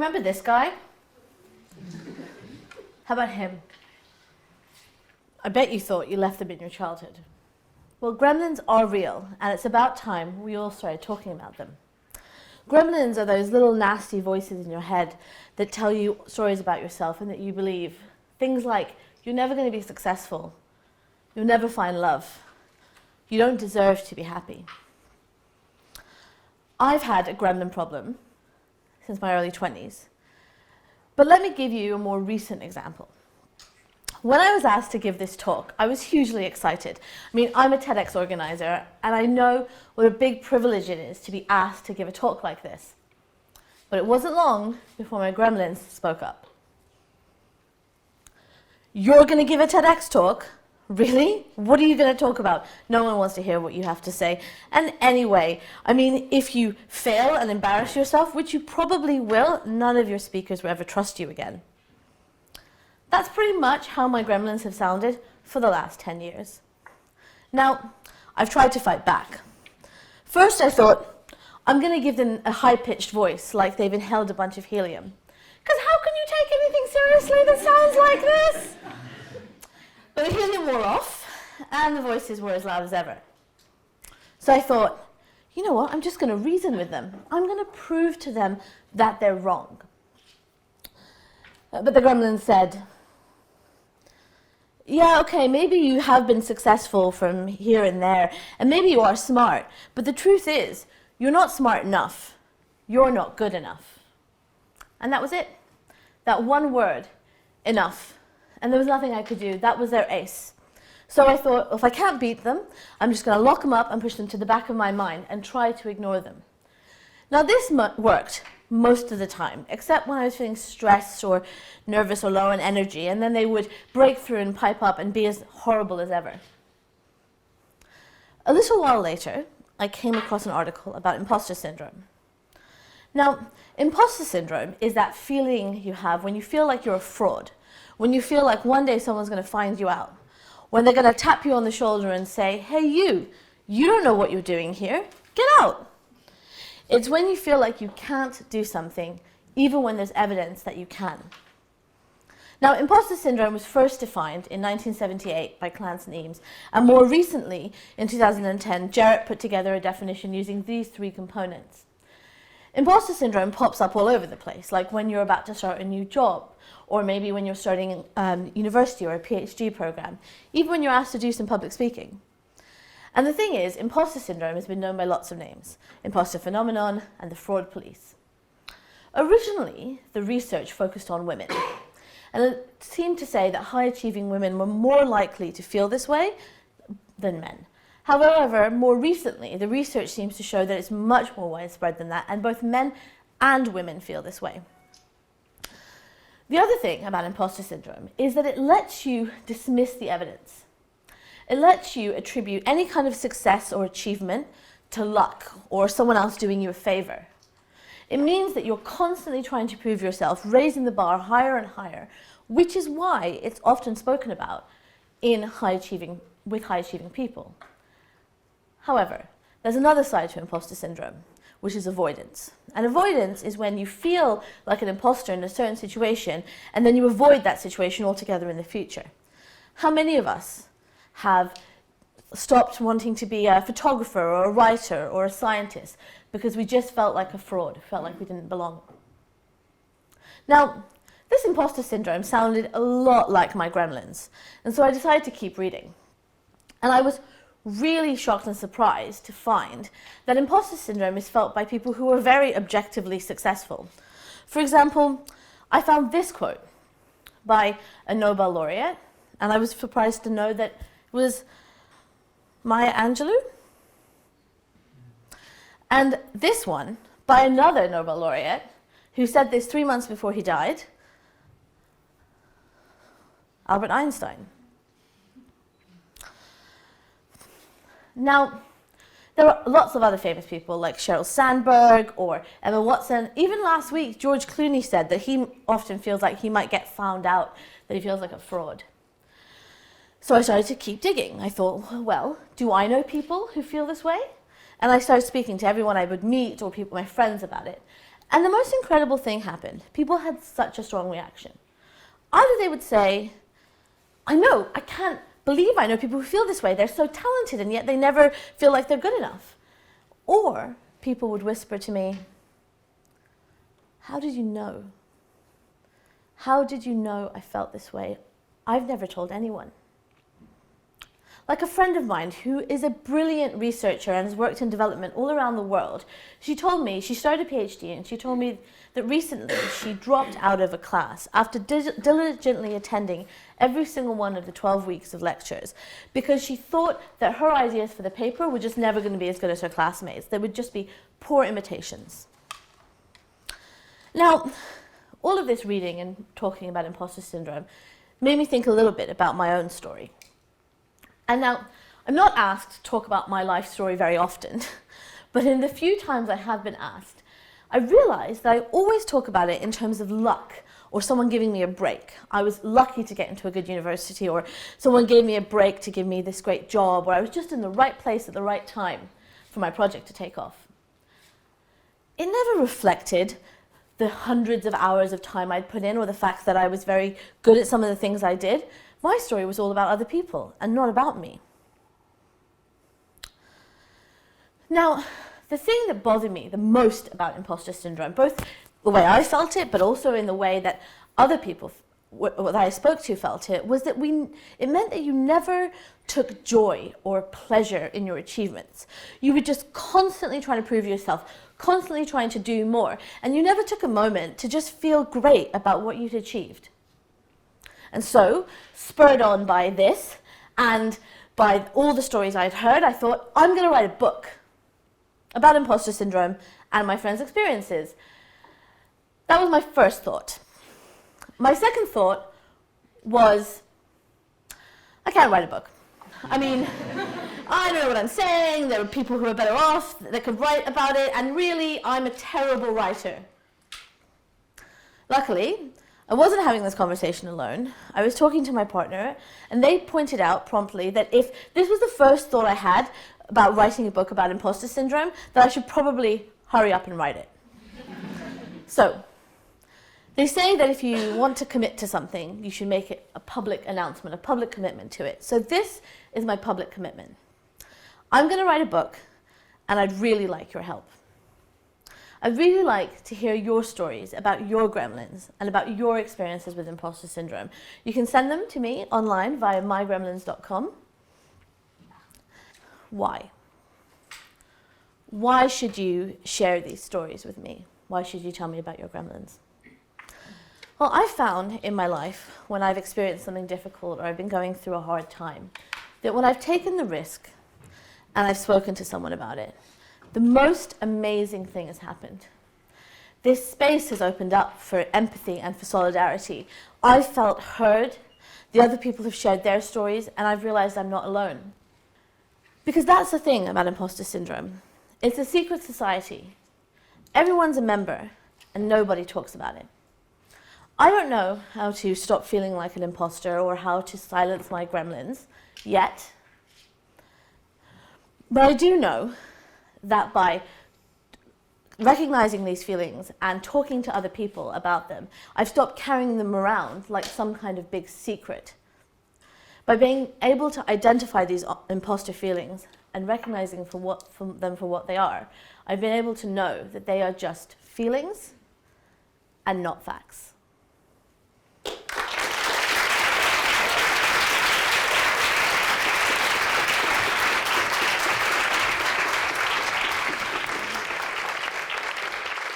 remember this guy? How about him? I bet you thought you left them in your childhood. Well, gremlins are real, and it's about time we all started talking about them. Gremlins are those little nasty voices in your head that tell you stories about yourself and that you believe. Things like, you're never going to be successful. You'll never find love. You don't deserve to be happy. I've had a gremlin problem since my early 20s. But let me give you a more recent example. When I was asked to give this talk, I was hugely excited. I mean, I'm a TEDx organizer, and I know what a big privilege it is to be asked to give a talk like this. But it wasn't long before my gremlins spoke up. You're going to give a TEDx talk? Really? What are you going to talk about? No one wants to hear what you have to say. And anyway, I mean, if you fail and embarrass yourself, which you probably will, none of your speakers will ever trust you again. That's pretty much how my gremlins have sounded for the last 10 years. Now, I've tried to fight back. First, I thought, I'm going to give them a high-pitched voice, like they've inhaled a bunch of helium. Because how can you take anything seriously that sounds like this? But the helium wore off, and the voices were as loud as ever. So I thought, you know what, I'm just going to reason with them. I'm going to prove to them that they're wrong. But the gremlin said, yeah, okay, maybe you have been successful from here and there, and maybe you are smart, but the truth is, you're not smart enough. You're not good enough. And that was it. That one word, enough. And there was nothing I could do. That was their ace. So I thought, if I can't beat them, I'm just going to lock them up and push them to the back of my mind and try to ignore them. Now this worked most of the time, except when I was feeling stressed or nervous or low on energy, and then they would break through and pipe up and be as horrible as ever. A little while later, I came across an article about imposter syndrome. Now, imposter syndrome is that feeling you have when you feel like you're a fraud, when you feel like one day someone's going to find you out, when they're going to tap you on the shoulder and say, hey, you don't know what you're doing here, get out. It's when you feel like you can't do something, even when there's evidence that you can. Now, imposter syndrome was first defined in 1978 by Clance and Eames, and more recently, in 2010, Jarrett put together a definition using these three components. Imposter syndrome pops up all over the place, like when you're about to start a new job, or maybe when you're starting university or a PhD program, even when you're asked to do some public speaking. And the thing is, imposter syndrome has been known by lots of names: imposter phenomenon and the fraud police. Originally, the research focused on women, and it seemed to say that high-achieving women were more likely to feel this way than men. However, more recently, the research seems to show that it's much more widespread than that, and both men and women feel this way. The other thing about imposter syndrome is that it lets you dismiss the evidence. It lets you attribute any kind of success or achievement to luck or someone else doing you a favor. It means that you're constantly trying to prove yourself, raising the bar higher and higher, which is why it's often spoken about with high-achieving people. However, there's another side to imposter syndrome, which is avoidance. And avoidance is when you feel like an imposter in a certain situation, and then you avoid that situation altogether in the future. How many of us have stopped wanting to be a photographer or a writer or a scientist because we just felt like a fraud, felt like we didn't belong? Now, this imposter syndrome sounded a lot like my gremlins, and so I decided to keep reading. And I was really shocked and surprised to find that imposter syndrome is felt by people who are very objectively successful. For example, I found this quote by a Nobel laureate, and I was surprised to know that it was Maya Angelou. And this one by another Nobel laureate who said this 3 months before he died, Albert Einstein. Now, there are lots of other famous people like Sheryl Sandberg or Emma Watson. Even last week, George Clooney said that he often feels like he might get found out, that he feels like a fraud. So I started to keep digging. I thought, well, do I know people who feel this way? And I started speaking to everyone I would meet or people, my friends, about it. And the most incredible thing happened. People had such a strong reaction. Either they would say, I know, I can't believe I know people who feel this way. They're so talented and yet they never feel like they're good enough. Or people would whisper to me, how did you know? How did you know I felt this way? I've never told anyone. Like a friend of mine who is a brilliant researcher and has worked in development all around the world, she told me, she started a PhD, and she told me that recently she dropped out of a class after diligently attending every single one of the 12 weeks of lectures because she thought that her ideas for the paper were just never going to be as good as her classmates. They would just be poor imitations. Now, all of this reading and talking about imposter syndrome made me think a little bit about my own story. And now, I'm not asked to talk about my life story very often, but in the few times I have been asked, I realized that I always talk about it in terms of luck or someone giving me a break. I was lucky to get into a good university, or someone gave me a break to give me this great job, or I was just in the right place at the right time for my project to take off. It never reflected the hundreds of hours of time I'd put in or the fact that I was very good at some of the things I did. My story was all about other people and not about me. Now, the thing that bothered me the most about imposter syndrome, both the way I felt it, but also in the way that other people that I spoke to felt it, was that it meant that you never took joy or pleasure in your achievements. You were just constantly trying to prove yourself, constantly trying to do more, and you never took a moment to just feel great about what you'd achieved. And so, spurred on by this and by all the stories I'd heard, I thought, I'm going to write a book about imposter syndrome and my friends' experiences. That was my first thought. My second thought was, I can't write a book. I mean, I don't know what I'm saying, there are people who are better off that could write about it, and really, I'm a terrible writer. Luckily, I wasn't having this conversation alone. I was talking to my partner, and they pointed out promptly that if this was the first thought I had about writing a book about imposter syndrome, that I should probably hurry up and write it. So, they say that if you want to commit to something, you should make it a public announcement, a public commitment to it. So this is my public commitment. I'm going to write a book, and I'd really like your help. I'd really like to hear your stories about your gremlins and about your experiences with imposter syndrome. You can send them to me online via mygremlins.com. Why? Why should you share these stories with me? Why should you tell me about your gremlins? Well, I've found in my life, when I've experienced something difficult or I've been going through a hard time, that when I've taken the risk and I've spoken to someone about it, the most amazing thing has happened. This space has opened up for empathy and for solidarity. I've felt heard, the other people have shared their stories, and I've realized I'm not alone. Because that's the thing about imposter syndrome. It's a secret society. Everyone's a member, and nobody talks about it. I don't know how to stop feeling like an imposter or how to silence my gremlins yet. But I do know that by recognizing these feelings and talking to other people about them, I've stopped carrying them around like some kind of big secret. By being able to identify these imposter feelings and recognizing them for what they are, I've been able to know that they are just feelings and not facts.